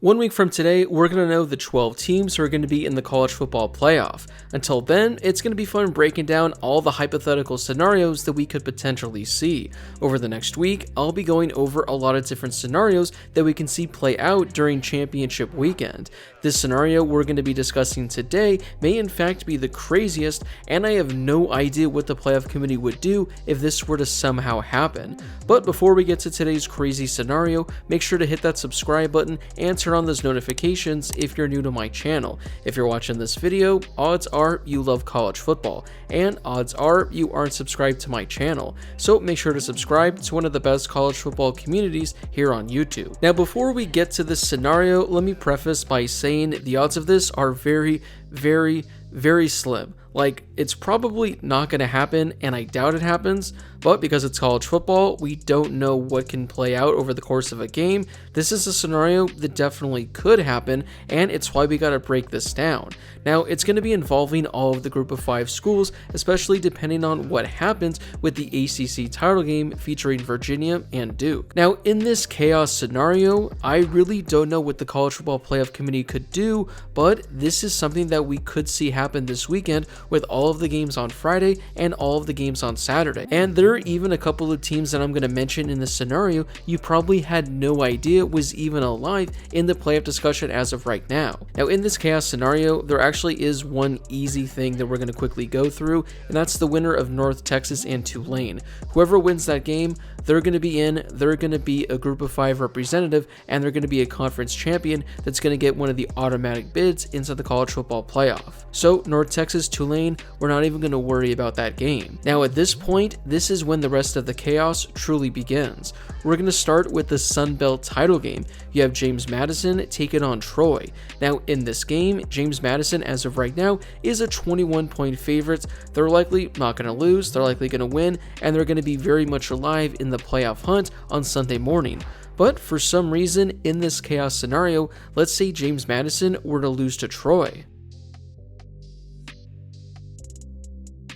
1 week from today, we're going to know the 12 teams who are going to be in the college football playoff. Until then, it's going to be fun breaking down all the hypothetical scenarios that we could potentially see. Over the next week, I'll be going over a lot of different scenarios that we can see play out during championship weekend. This scenario we're going to be discussing today may in fact be the craziest, and I have no idea what the playoff committee would do if this were to somehow happen. But before we get to today's crazy scenario, make sure to hit that subscribe button and turn on those notifications if you're new to my channel. If you're watching this video, odds are you love college football, and odds are you aren't subscribed to my channel, so make sure to subscribe to one of the best college football communities here on YouTube. Now before we get to this scenario, let me preface by saying the odds of this are very slim. Like, it's probably not going to happen, and I doubt it happens, but because it's college football, we don't know what can play out over the course of a game. This is a scenario that definitely could happen, and it's why we got to break this down. Now, it's going to be involving all of the group of 5 schools, especially depending on what happens with the ACC title game featuring Virginia and Duke. Now, in this chaos scenario, I really don't know what the college football playoff committee could do, but this is something that we could see happen this weekend with all of the games on Friday and all of the games on Saturday. And there are even a couple of teams that I'm going to mention in this scenario you probably had no idea was even alive in the playoff discussion as of right now. Now in this chaos scenario, there actually is one easy thing that we're going to quickly go through, and that's the winner of North Texas and Tulane. Whoever wins that game, they're going to be a group of 5 representative, and they're going to be a conference champion that's going to get one of the automatic bids into the college football playoff. So North Texas, Tulane, we're not even going to worry about that game. Now at this point, this is when the rest of the chaos truly begins. We're going to start with the Sun Belt title game. You have James Madison taking on Troy. Now in this game, James Madison as of right now is a 21-point favorite. They're likely not going to lose, they're likely going to win, and they're going to be very much alive in the playoff hunt on Sunday morning. But for some reason in this chaos scenario, let's say James Madison were to lose to Troy.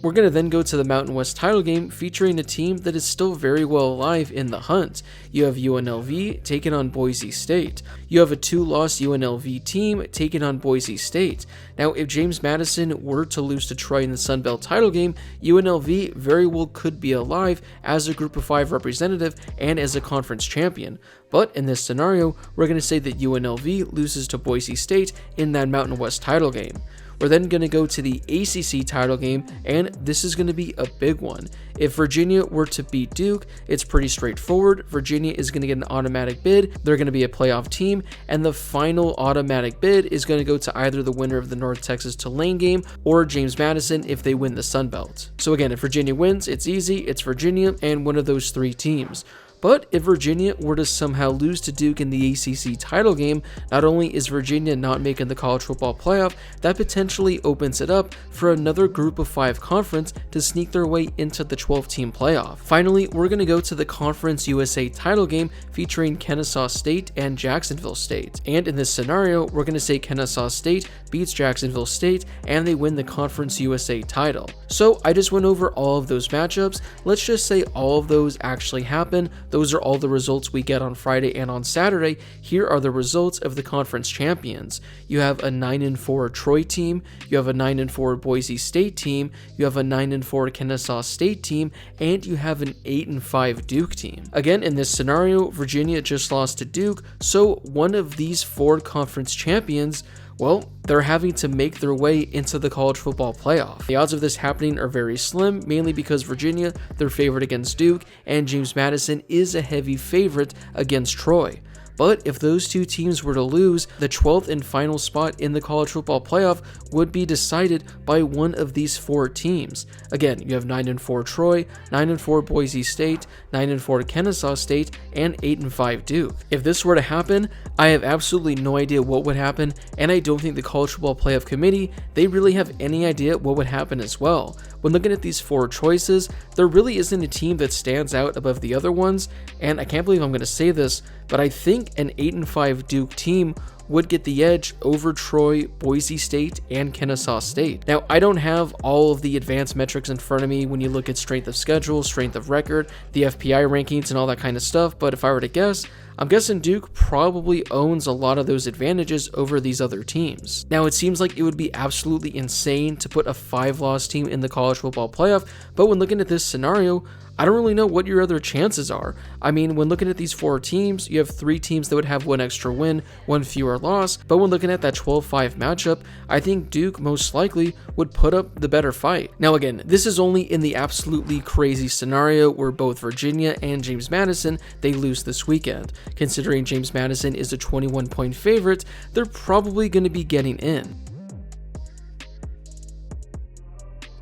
We're going to then go to the Mountain West title game featuring a team that is still very well alive in the hunt. You have UNLV taking on Boise State. You have a 2-loss UNLV team taking on Boise State. Now, if James Madison were to lose to Troy in the Sun Belt title game, UNLV very well could be alive as a group of 5 representative and as a conference champion. But in this scenario, we're going to say that UNLV loses to Boise State in that Mountain West title game. We're then going to go to the ACC title game, and this is going to be a big one. If Virginia were to beat Duke, it's pretty straightforward. Virginia is going to get an automatic bid, they're going to be a playoff team, and the final automatic bid is going to go to either the winner of the North Texas Tulane game or James Madison if they win the Sun Belt. So again, if Virginia wins, it's easy, it's Virginia and one of those 3 teams. But if Virginia were to somehow lose to Duke in the ACC title game, not only is Virginia not making the college football playoff, that potentially opens it up for another group of 5 conference to sneak their way into the 12-team playoff. Finally, we're going to go to the Conference USA title game featuring Kennesaw State and Jacksonville State. And in this scenario, we're going to say Kennesaw State beats Jacksonville State and they win the Conference USA title. So I just went over all of those matchups. Let's just say all of those actually happen. Those are all the results we get on Friday and on Saturday. Here are the results of the conference champions. You have a 9-4 Troy team, you have a 9-4 Boise State team, you have a 9-4 Kennesaw State team, and you have an 8-5 Duke team. Again, in this scenario, Virginia just lost to Duke, so one of these 4 conference champions, well, they're having to make their way into the college football playoff. The odds of this happening are very slim, mainly because Virginia, they're favored against Duke, and James Madison is a heavy favorite against Troy. But if those 2 teams were to lose, the 12th and final spot in the college football playoff would be decided by one of these 4 teams. Again, you have 9-4 Troy, 9-4 Boise State, 9-4 Kennesaw State, and 8-5 Duke. If this were to happen, I have absolutely no idea what would happen, and I don't think the college football playoff committee, they really have any idea what would happen as well. When looking at these 4 choices, there really isn't a team that stands out above the other ones, and I can't believe I'm going to say this, but I think an 8-5 Duke team would get the edge over Troy, Boise State, and Kennesaw State. Now, I don't have all of the advanced metrics in front of me when you look at strength of schedule, strength of record, the FPI rankings, and all that kind of stuff, but if I were to guess, I'm guessing Duke probably owns a lot of those advantages over these other teams. Now, it seems like it would be absolutely insane to put a 5-loss team in the college football playoff, but when looking at this scenario, I don't really know what your other chances are. I mean, when looking at these 4 teams, you have 3 teams that would have 1 extra win, 1 fewer loss, but when looking at that 12-5 matchup, I think Duke most likely would put up the better fight. Now again, this is only in the absolutely crazy scenario where both Virginia and James Madison, they lose this weekend. Considering James Madison is a 21-point favorite, they're probably going to be getting in.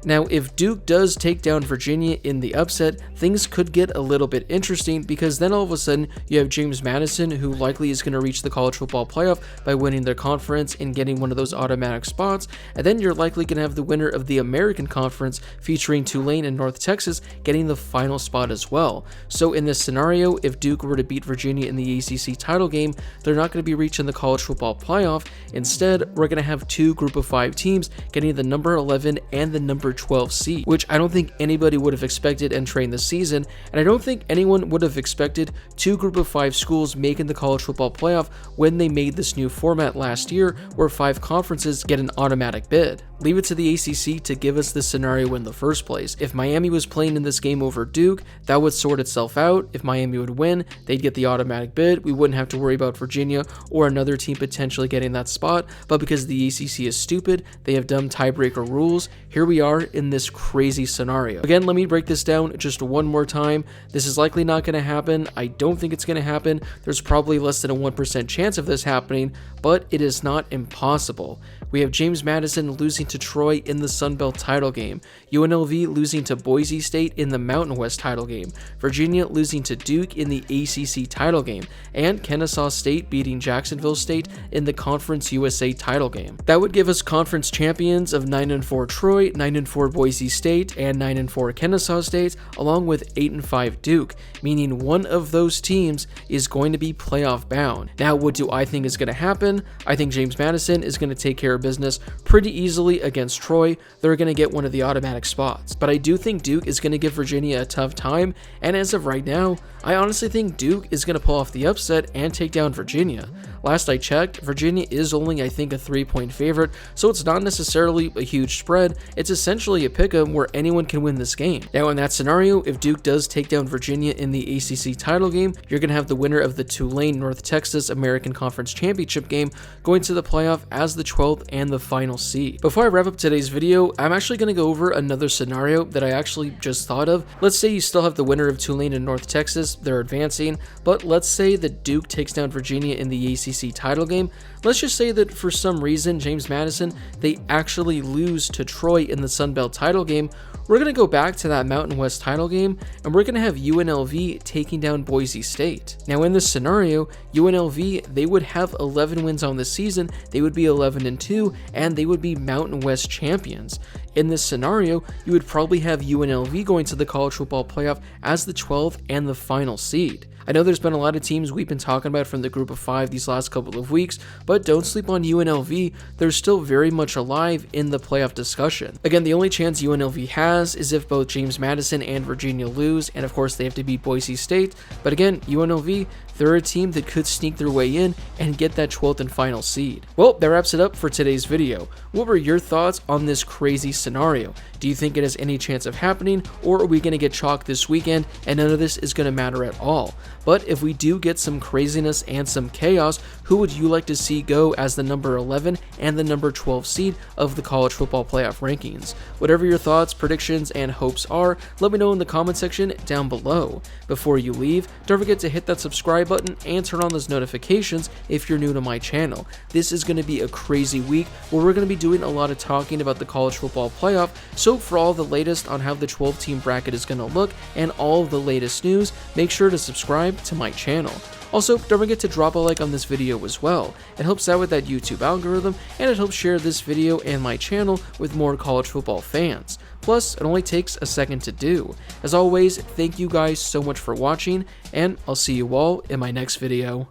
Now, if Duke does take down Virginia in the upset, things could get a little bit interesting, because then all of a sudden you have James Madison, who likely is going to reach the college football playoff by winning their conference and getting one of those automatic spots, and then you're likely going to have the winner of the American Conference featuring Tulane and North Texas getting the final spot as well. So in this scenario, if Duke were to beat Virginia in the ACC title game, they're not going to be reaching the college football playoff. Instead, we're going to have 2 group of 5 teams getting the number 11 and the number 12 seed, which I don't think anybody would have expected entering the season, and I don't think anyone would have expected 2 group of 5 schools making the college football playoff when they made this new format last year where 5 conferences get an automatic bid. Leave it to the ACC to give us this scenario in the first place. If Miami was playing in this game over Duke, that would sort itself out. If Miami would win, they'd get the automatic bid. We wouldn't have to worry about Virginia or another team potentially getting that spot, but because the ACC is stupid, they have dumb tiebreaker rules, here we are in this crazy scenario. Again, let me break this down just one more time. This is likely not going to happen. I don't think it's going to happen. There's probably less than a 1% chance of this happening, but it is not impossible. We have James Madison losing to Troy in the Sun Belt title game, UNLV losing to Boise State in the Mountain West title game, Virginia losing to Duke in the ACC title game, and Kennesaw State beating Jacksonville State in the Conference USA title game. That would give us conference champions of 9-4 Troy, 9-4 Boise State, and 9-4 Kennesaw State, along with 8-5 Duke, meaning one of those teams is going to be playoff bound. Now, what do I think is going to happen? I think James Madison is going to take care of business pretty easily against Troy. They're going to get one of the automatic spots. But I do think Duke is going to give Virginia a tough time, and as of right now, I honestly think Duke is going to pull off the upset and take down Virginia. Last I checked, Virginia is only, I think, a 3-point favorite, so it's not necessarily a huge spread. It's essentially a pick'em where anyone can win this game. Now, in that scenario, if Duke does take down Virginia in the ACC title game, you're going to have the winner of the Tulane North Texas American Conference Championship game going to the playoff as the 12th and the final seed. Before I wrap up today's video, I'm actually going to go over another scenario that I actually just thought of. Let's say you still have the winner of Tulane and North Texas, they're advancing, but let's say that Duke takes down Virginia in the ACC title game. Let's just say that for some reason, James Madison, they actually lose to Troy in the Sun Belt title game. We're going to go back to that Mountain West title game, and we're going to have UNLV taking down Boise State. Now, in this scenario, UNLV, they would have 11 wins on the season, they would be 11-2, and they would be Mountain West champions. In this scenario, you would probably have UNLV going to the college football playoff as the 12th and the final seed. I know there's been a lot of teams we've been talking about from the group of 5 these last couple of weeks, but don't sleep on UNLV. They're still very much alive in the playoff discussion. Again, the only chance UNLV has is if both James Madison and Virginia lose, and of course they have to beat Boise State. But again, UNLV, they're a team that could sneak their way in and get that 12th and final seed. Well, that wraps it up for today's video. What were your thoughts on this crazy scenario? Do you think it has any chance of happening, or are we going to get chalked this weekend and none of this is going to matter at all? But if we do get some craziness and some chaos, who would you like to see go as the number 11 and the number 12 seed of the college football playoff rankings? Whatever your thoughts, predictions, and hopes are, let me know in the comment section down below. Before you leave, don't forget to hit that subscribe button and turn on those notifications if you're new to my channel. This is going to be a crazy week where we're going to be doing a lot of talking about the college football playoff, so for all the latest on how the 12-team bracket is going to look and all of the latest news, make sure to subscribe to my channel. Also, don't forget to drop a like on this video as well. It helps out with that YouTube algorithm, and it helps share this video and my channel with more college football fans. Plus, it only takes a second to do. As always, thank you guys so much for watching, and I'll see you all in my next video.